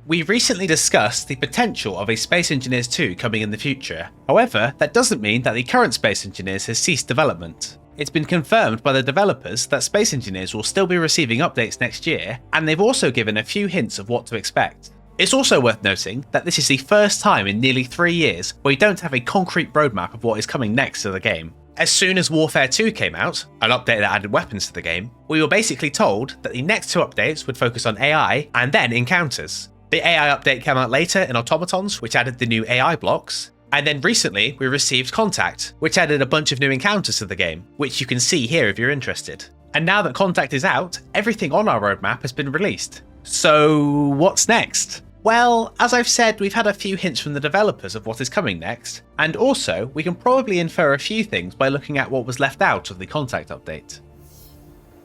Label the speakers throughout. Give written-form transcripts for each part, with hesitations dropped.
Speaker 1: We recently discussed the potential of a Space Engineers 2 coming in the future. However, that doesn't mean that the current Space Engineers has ceased development. It's been confirmed by the developers that Space Engineers will still be receiving updates next year, and they've also given a few hints of what to expect. It's also worth noting that this is the first time in nearly 3 years where we don't have a concrete roadmap of what is coming next to the game. As soon as Warfare 2 came out, an update that added weapons to the game, we were basically told that the next 2 updates would focus on AI and then encounters. The AI update came out later in Automatons, which added the new AI blocks, and then recently we received Contact, which added a bunch of new encounters to the game, which you can see here if you're interested. And now that Contact is out, everything on our roadmap has been released. So what's next? Well, as I've said, we've had a few hints from the developers of what is coming next, and also we can probably infer a few things by looking at what was left out of the Contact update.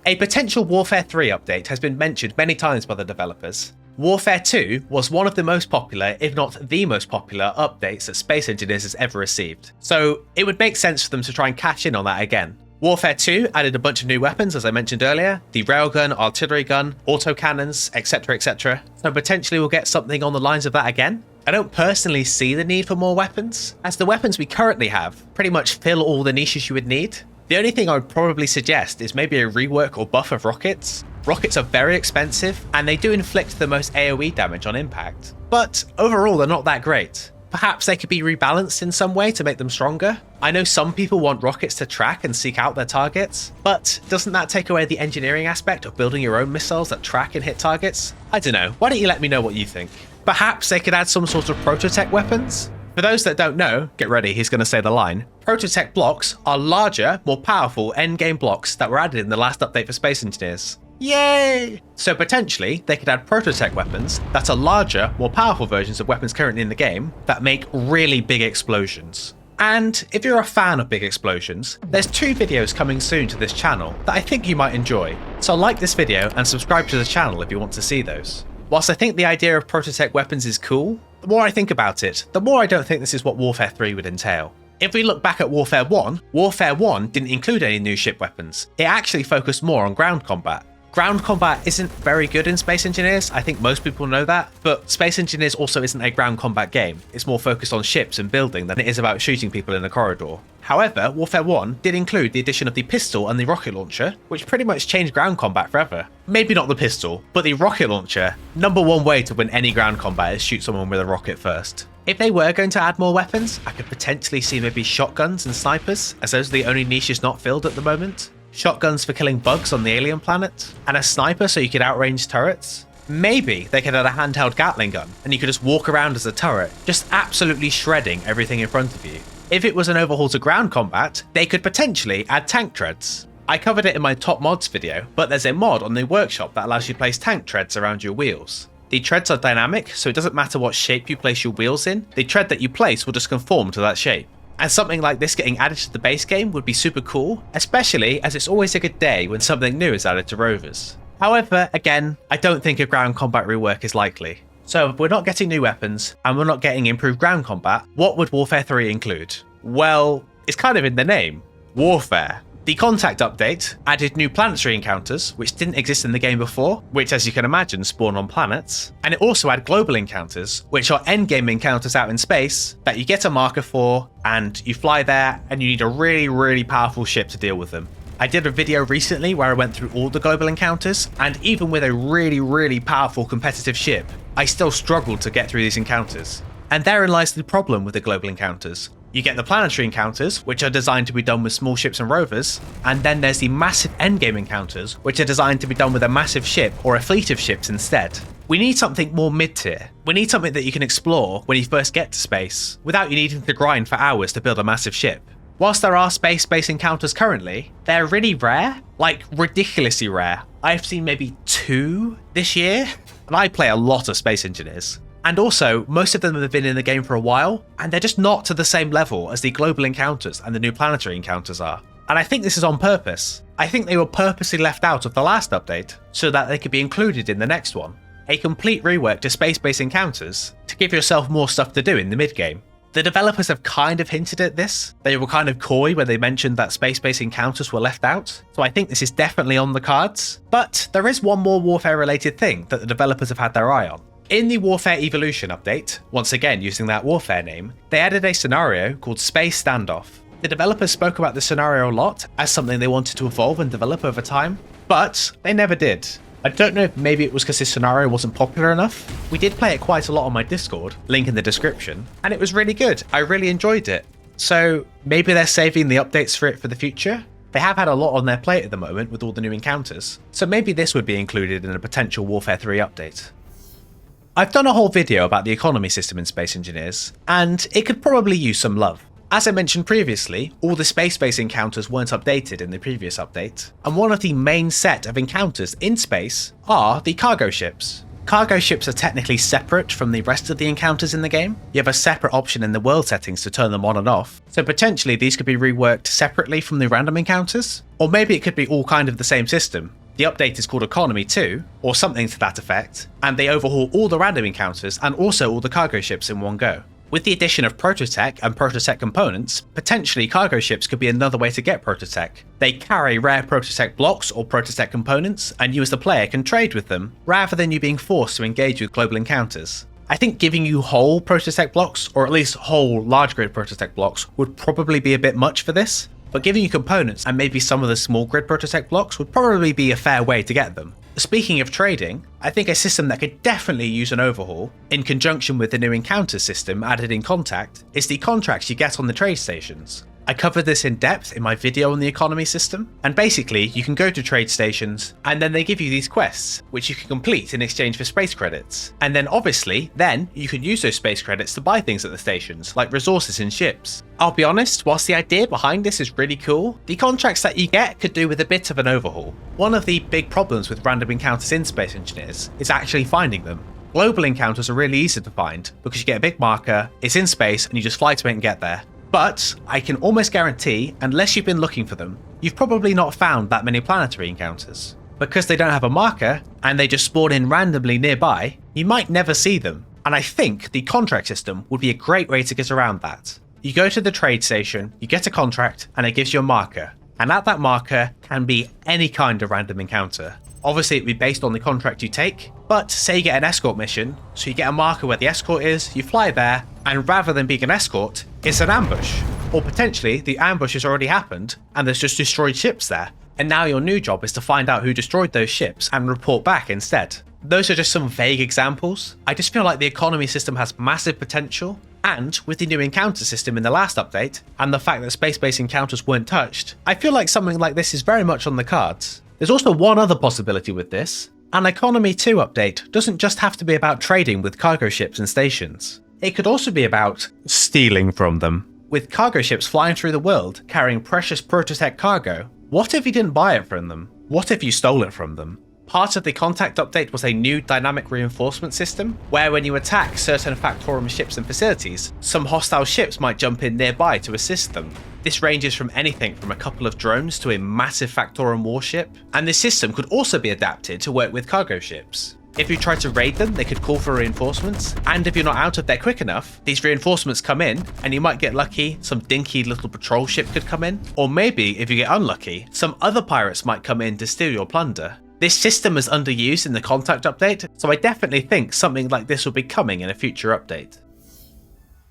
Speaker 1: A potential Warfare 3 update has been mentioned many times by the developers. Warfare 2 was one of the most popular, if not the most popular, updates that Space Engineers has ever received, so it would make sense for them to try and cash in on that again. Warfare 2 added a bunch of new weapons, as I mentioned earlier, the railgun, artillery gun, autocannons, etc, so potentially we'll get something on the lines of that again. I don't personally see the need for more weapons, as the weapons we currently have pretty much fill all the niches you would need. The only thing I would probably suggest is maybe a rework or buff of rockets. Rockets are very expensive, and they do inflict the most AoE damage on impact, but overall they're not that great. Perhaps they could be rebalanced in some way to make them stronger. I know some people want rockets to track and seek out their targets, but doesn't that take away the engineering aspect of building your own missiles that track and hit targets? I don't know, why don't you let me know what you think? Perhaps they could add some sort of prototech weapons? For those that don't know, get ready, he's going to say the line. Prototech blocks are larger, more powerful endgame blocks that were added in the last update for Space Engineers. Yay! So potentially, they could add prototech weapons that are larger, more powerful versions of weapons currently in the game that make really big explosions. And if you're a fan of big explosions, there's 2 videos coming soon to this channel that I think you might enjoy. So like this video and subscribe to the channel if you want to see those. Whilst I think the idea of prototech weapons is cool, the more I think about it, the more I don't think this is what Warfare 3 would entail. If we look back at Warfare 1 didn't include any new ship weapons. It actually focused more on ground combat. Ground combat isn't very good in Space Engineers, I think most people know that, but Space Engineers also isn't a ground combat game. It's more focused on ships and building than it is about shooting people in a corridor. However, Warfare 1 did include the addition of the pistol and the rocket launcher, which pretty much changed ground combat forever. Maybe not the pistol, but the rocket launcher. #1 way to win any ground combat is shoot someone with a rocket first. If they were going to add more weapons, I could potentially see maybe shotguns and snipers, as those are the only niches not filled at the moment. Shotguns for killing bugs on the alien planet, and a sniper so you could outrange turrets. Maybe they could add a handheld Gatling gun, and you could just walk around as a turret, just absolutely shredding everything in front of you. If it was an overhaul to ground combat, they could potentially add tank treads. I covered it in my top mods video, but there's a mod on the workshop that allows you to place tank treads around your wheels. The treads are dynamic, so it doesn't matter what shape you place your wheels in, the tread that you place will just conform to that shape. And something like this getting added to the base game would be super cool, especially as it's always a good day when something new is added to rovers. However, again, I don't think a ground combat rework is likely. So if we're not getting new weapons, and we're not getting improved ground combat, what would Warfare 3 include? Well, it's kind of in the name. Warfare. The Contact update added new planetary encounters, which didn't exist in the game before, which as you can imagine spawn on planets, and it also had global encounters, which are endgame encounters out in space that you get a marker for, and you fly there, and you need a really powerful ship to deal with them. I did a video recently where I went through all the global encounters, and even with a really powerful competitive ship, I still struggled to get through these encounters. And therein lies the problem with the global encounters. You get the planetary encounters, which are designed to be done with small ships and rovers, and then there's the massive endgame encounters, which are designed to be done with a massive ship or a fleet of ships instead. We need something more mid-tier. We need something that you can explore when you first get to space, without you needing to grind for hours to build a massive ship. Whilst there are space-based encounters currently, they're really rare, like ridiculously rare. I've seen maybe 2 this year, and I play a lot of Space Engineers. And also, most of them have been in the game for a while, and they're just not to the same level as the global encounters and the new planetary encounters are. And I think this is on purpose. I think they were purposely left out of the last update, so that they could be included in the next one. A complete rework to space-based encounters, to give yourself more stuff to do in the mid-game. The developers have kind of hinted at this. They were kind of coy when they mentioned that space-based encounters were left out, so I think this is definitely on the cards. But there is one more Warfare-related thing that the developers have had their eye on. In the Warfare Evolution update, once again using that Warfare name, they added a scenario called Space Standoff. The developers spoke about the scenario a lot as something they wanted to evolve and develop over time, but they never did. I don't know if maybe it was because this scenario wasn't popular enough. We did play it quite a lot on my Discord, link in the description, and it was really good. I really enjoyed it. So maybe they're saving the updates for it for the future? They have had a lot on their plate at the moment with all the new encounters, so maybe this would be included in a potential Warfare 3 update. I've done a whole video about the economy system in Space Engineers, and it could probably use some love. As I mentioned previously, all the space-based encounters weren't updated in the previous update, and one of the main set of encounters in space are the cargo ships. Cargo ships are technically separate from the rest of the encounters in the game. You have a separate option in the world settings to turn them on and off, so potentially these could be reworked separately from the random encounters, or maybe it could be all kind of the same system. The update is called Economy 2, or something to that effect, and they overhaul all the random encounters and also all the cargo ships in one go. With the addition of Prototech and Prototech components, potentially cargo ships could be another way to get Prototech. They carry rare Prototech blocks or Prototech components, and you as the player can trade with them, rather than you being forced to engage with global encounters. I think giving you whole Prototech blocks, or at least whole large grid Prototech blocks, would probably be a bit much for this, but giving you components and maybe some of the small grid Prototech blocks would probably be a fair way to get them. Speaking of trading, I think a system that could definitely use an overhaul, in conjunction with the new encounter system added in Contact, is the contracts you get on the trade stations. I covered this in depth in my video on the economy system, and basically you can go to trade stations and then they give you these quests, which you can complete in exchange for space credits. And then obviously, then you can use those space credits to buy things at the stations, like resources and ships. I'll be honest, whilst the idea behind this is really cool, the contracts that you get could do with a bit of an overhaul. One of the big problems with random encounters in Space Engineers is actually finding them. Global encounters are really easy to find because you get a big marker, it's in space, and you just fly to it and get there. But I can almost guarantee, unless you've been looking for them, you've probably not found that many planetary encounters. Because they don't have a marker, and they just spawn in randomly nearby, you might never see them. And I think the contract system would be a great way to get around that. You go to the trade station, you get a contract, and it gives you a marker. And at that marker can be any kind of random encounter. Obviously it would be based on the contract you take, but say you get an escort mission, so you get a marker where the escort is, you fly there, and rather than being an escort, it's an ambush. Or potentially the ambush has already happened, and there's just destroyed ships there. And now your new job is to find out who destroyed those ships and report back instead. Those are just some vague examples. I just feel like the economy system has massive potential, and with the new encounter system in the last update, and the fact that space-based encounters weren't touched, I feel like something like this is very much on the cards. There's also one other possibility with this. An Economy 2 update doesn't just have to be about trading with cargo ships and stations. It could also be about stealing from them. With cargo ships flying through the world carrying precious Prototech cargo, what if you didn't buy it from them? What if you stole it from them? Part of the Contact update was a new dynamic reinforcement system, where when you attack certain Factorum ships and facilities, some hostile ships might jump in nearby to assist them. This ranges from anything from a couple of drones to a massive Factorum warship, and this system could also be adapted to work with cargo ships. If you try to raid them, they could call for reinforcements, and if you're not out of there quick enough, these reinforcements come in, and you might get lucky, some dinky little patrol ship could come in, or maybe, if you get unlucky, some other pirates might come in to steal your plunder. This system is underused in the Contact update, so I definitely think something like this will be coming in a future update.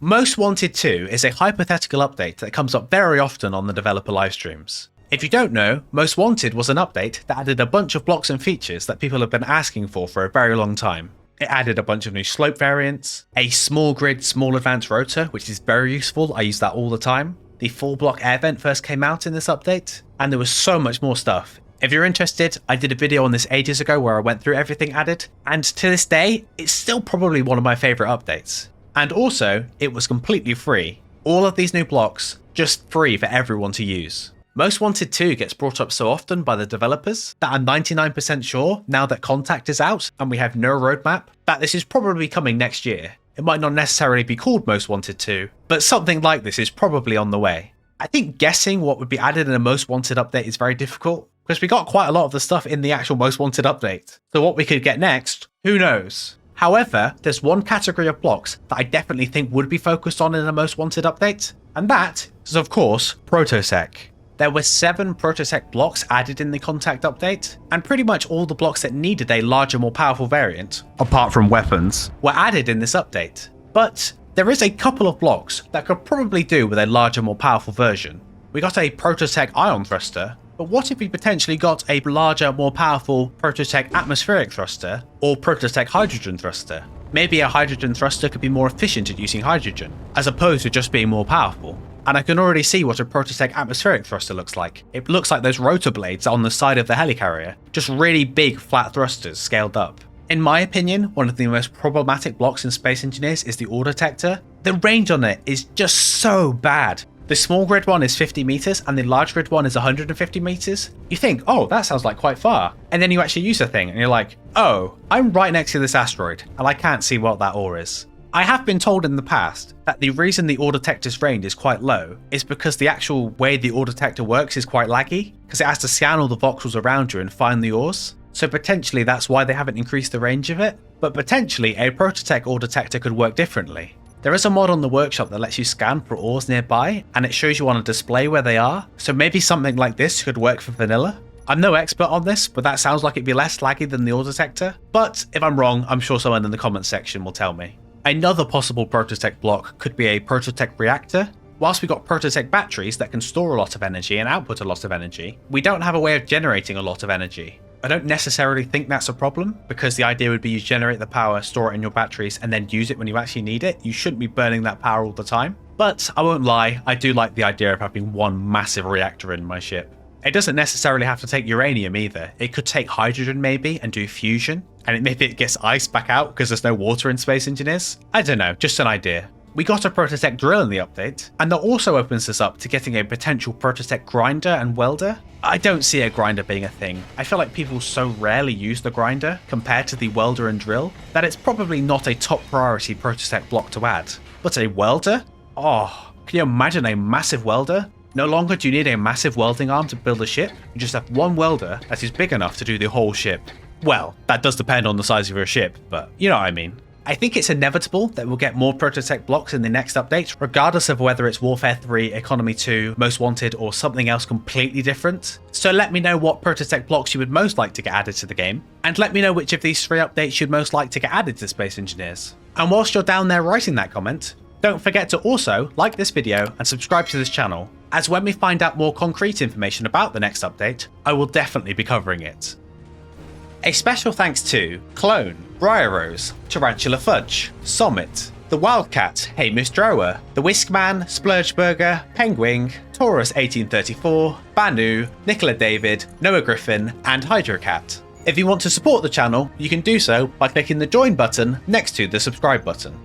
Speaker 1: Most Wanted 2 is a hypothetical update that comes up very often on the developer livestreams. If you don't know, Most Wanted was an update that added a bunch of blocks and features that people have been asking for a very long time. It added a bunch of new slope variants, a small grid, small advanced rotor, which is very useful, I use that all the time. The full block air vent first came out in this update, and there was so much more stuff. If you're interested, I did a video on this ages ago where I went through everything added, and to this day, it's still probably one of my favourite updates. And also, it was completely free. All of these new blocks, just free for everyone to use. Most Wanted 2 gets brought up so often by the developers that I'm 99% sure, now that Contact is out and we have no roadmap, that this is probably coming next year. It might not necessarily be called Most Wanted 2, but something like this is probably on the way. I think guessing what would be added in a Most Wanted update is very difficult, because we got quite a lot of the stuff in the actual Most Wanted update. So what we could get next, who knows? However, there's one category of blocks that I definitely think would be focused on in a Most Wanted update, and that is of course Protosec. There were 7 Prototech blocks added in the Contact update, and pretty much all the blocks that needed a larger, more powerful variant, apart from weapons, were added in this update. But there is a couple of blocks that could probably do with a larger, more powerful version. We got a Prototech Ion Thruster, but what if we potentially got a larger, more powerful Prototech Atmospheric Thruster or Prototech Hydrogen Thruster? Maybe a Hydrogen Thruster could be more efficient at using hydrogen, as opposed to just being more powerful. And I can already see what a Prototech Atmospheric Thruster looks like. It looks like those rotor blades on the side of the helicarrier, just really big flat thrusters scaled up. In my opinion, one of the most problematic blocks in Space Engineers is the Ore Detector. The range on it is just so bad. The small grid one is 50 meters and the large grid one is 150 meters. You think, oh, that sounds like quite far. And then you actually use the thing and you're like, oh, I'm right next to this asteroid and I can't see what that ore is. I have been told in the past that the reason the ore detector's range is quite low is because the actual way the ore detector works is quite laggy, because it has to scan all the voxels around you and find the ores. So potentially that's why they haven't increased the range of it, but potentially a Prototech ore detector could work differently. There is a mod on the workshop that lets you scan for ores nearby, and it shows you on a display where they are, so maybe something like this could work for vanilla. I'm no expert on this, but that sounds like it'd be less laggy than the ore detector, but if I'm wrong, I'm sure someone in the comments section will tell me. Another possible Prototech block could be a Prototech reactor. Whilst we got Prototech batteries that can store a lot of energy and output a lot of energy, we don't have a way of generating a lot of energy. I don't necessarily think that's a problem, because the idea would be you generate the power, store it in your batteries, and then use it when you actually need it. You shouldn't be burning that power all the time. But I won't lie, I do like the idea of having one massive reactor in my ship. It doesn't necessarily have to take uranium either. It could take hydrogen maybe and do fusion, and maybe it gets iced back out because there's no water in Space Engineers. I don't know, just an idea. We got a Prototech drill in the update, and that also opens us up to getting a potential Prototech grinder and welder. I don't see a grinder being a thing. I feel like people so rarely use the grinder compared to the welder and drill that it's probably not a top priority Prototech block to add. But a welder? Oh, can you imagine a massive welder? No longer do you need a massive welding arm to build a ship, you just have one welder that is big enough to do the whole ship. Well, that does depend on the size of your ship, but you know what I mean. I think it's inevitable that we'll get more Prototech blocks in the next update, regardless of whether it's Warfare 3, Economy 2, Most Wanted, or something else completely different. So let me know what Prototech blocks you would most like to get added to the game, and let me know which of these 3 updates you'd most like to get added to Space Engineers. And whilst you're down there writing that comment, don't forget to also like this video and subscribe to this channel, as when we find out more concrete information about the next update, I will definitely be covering it. A special thanks to Clone, Briarrose, Tarantula Fudge, Summit, The Wildcat, Hamish Drower, The Whiskman, Splurgeburger, Penguin, Taurus 1834, Banu, Nicola David, Noah Griffin, and Hydrocat. If you want to support the channel, you can do so by clicking the join button next to the subscribe button.